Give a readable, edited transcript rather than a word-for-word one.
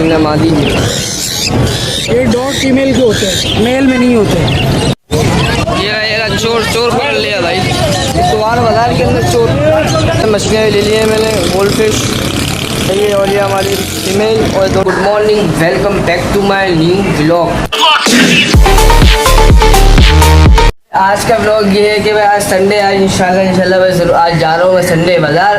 ना मादी। ये dog female के होते हैं, मेल में नहीं होते। ये चोर चोर पकड़ लिया भाई। तुम्हारा बाजार के अंदर चोर। मछलियाँ ले लिए मैंने, गोल्ड फिश ये, और ये हमारी फीमेल। और good morning, welcome back to my new blog. आज का ब्लॉग ये है कि मैं आज संडे, आज इंशाल्लाह मैं ज़रूर आज जा रहा हूँ मैं संडे बाज़ार।